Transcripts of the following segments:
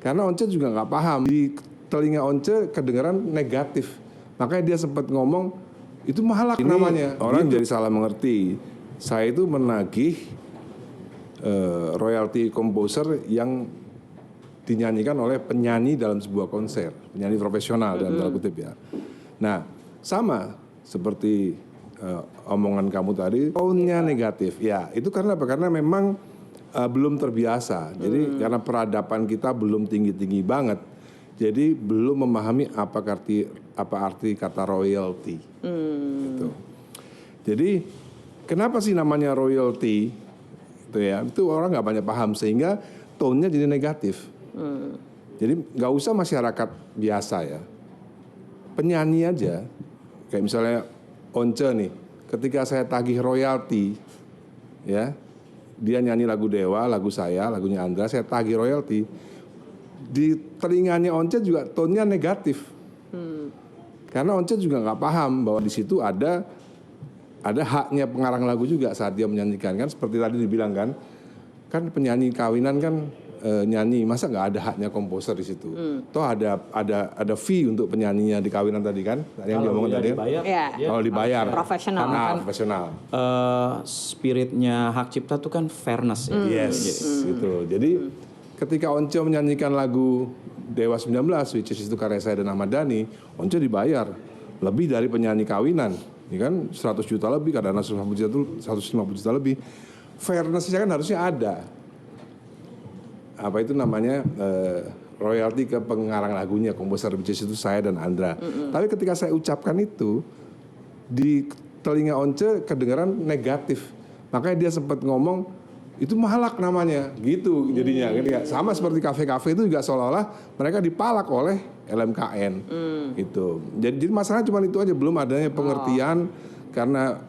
Karena Once juga nggak paham, di telinga Once kedengaran negatif. Makanya dia sempat ngomong, itu mahalak namanya. Orang jadi salah mengerti. Saya itu menagih royalti komposer yang dinyanyikan oleh penyanyi dalam sebuah konser. Penyanyi profesional dalam tanda kutip ya. Nah, sama seperti omongan kamu tadi, tone-nya negatif. Ya, itu karena apa? Karena memang belum terbiasa. Jadi karena peradaban kita belum tinggi-tinggi banget. Jadi belum memahami apa arti kata royalty. Gitu. Jadi kenapa sih namanya royalty? Itu ya, itu orang nggak banyak paham sehingga tone-nya jadi negatif. Jadi nggak usah masyarakat biasa ya. Penyanyi aja, kayak misalnya Once nih, ketika saya tagih royalti, ya. Dia nyanyi lagu Dewa, lagu saya, lagunya Andra, saya tagih royalti. Di telinganya Once juga tone-nya negatif. Karena Once juga nggak paham bahwa di situ ada haknya pengarang lagu juga saat dia menyanyikan. Kan seperti tadi dibilang kan penyanyi kawinan kan nyanyi, masa nggak ada haknya komposer di situ? Toh ada fee untuk penyanyinya di kawinan tadi kan? Yang diomongin tadi dibayar, kalau dibayar profesional. Profesional. Spiritnya hak cipta tuh kan fairness ya. Yes, gitu. Jadi ketika Once menyanyikan lagu Dewa 19, which is itu karya saya dan Ahmad Dhani, Once dibayar lebih dari penyanyi kawinan, ya kan 100 juta lebih, kadang-kadang 150 juta lebih. Fairness-nya kan harusnya ada. Apa itu namanya royalti ke pengarang lagunya, komposer, which is itu saya dan Andra. Tapi ketika saya ucapkan itu di telinga Once kedengaran negatif. Makanya dia sempat ngomong itu mahalak namanya, gitu jadinya. Sama seperti kafe-kafe itu juga seolah-olah mereka dipalak oleh LMKN, gitu. Jadi masalahnya cuma itu aja, belum adanya pengertian karena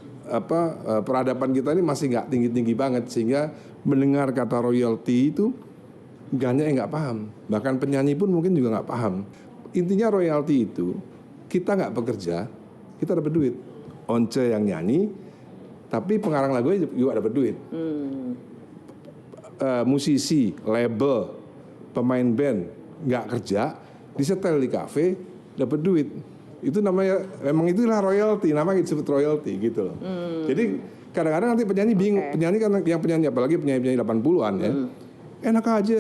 peradaban kita ini masih nggak tinggi-tinggi banget sehingga mendengar kata royalti itu banyak yang nggak paham. Bahkan penyanyi pun mungkin juga nggak paham. Intinya royalti itu kita nggak bekerja, kita dapat duit. Once yang nyanyi, tapi pengarang lagunya juga dapat duit. Musisi, label, pemain band nggak kerja, disetel di kafe, dapat duit. Itu namanya, memang itulah royalti, namanya disebut royalti gitu loh. Jadi kadang-kadang nanti penyanyi bingung, penyanyi kan yang penyanyi apalagi penyanyi 80-an ya, enak aja.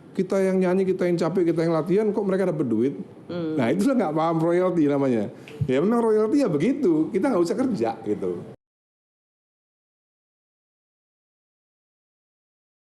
Kita yang nyanyi, kita yang capek, kita yang latihan, kok mereka dapat duit? Nah itulah nggak paham royalti namanya. Ya memang royalti ya begitu, kita nggak usah kerja gitu.